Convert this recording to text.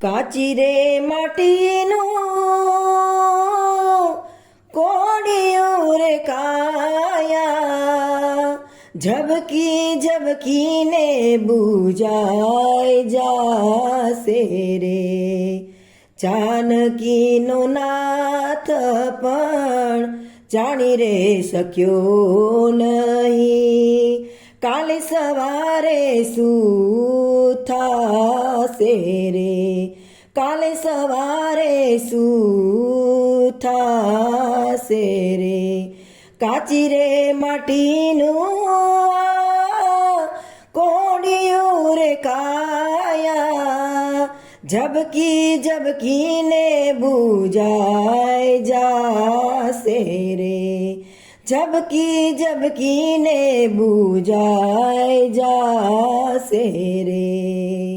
કાચી રે માટીનું કોડિયું રે કાયા ઝબકી ઝબકીને બુજાઈ જાશે રે જાનકીનો નાથ પણ જાણી રે શક્યો નહીં કાલે સવારે શું થાશે રે કાલે સવારે શું થાશે રે કાચી રે માટીનું કોડિયું રે કાયા ઝબકી ઝબકીને બુજાઈ જાશે રે ઝબકી ઝબકીને બુજાઈ જાશે રે।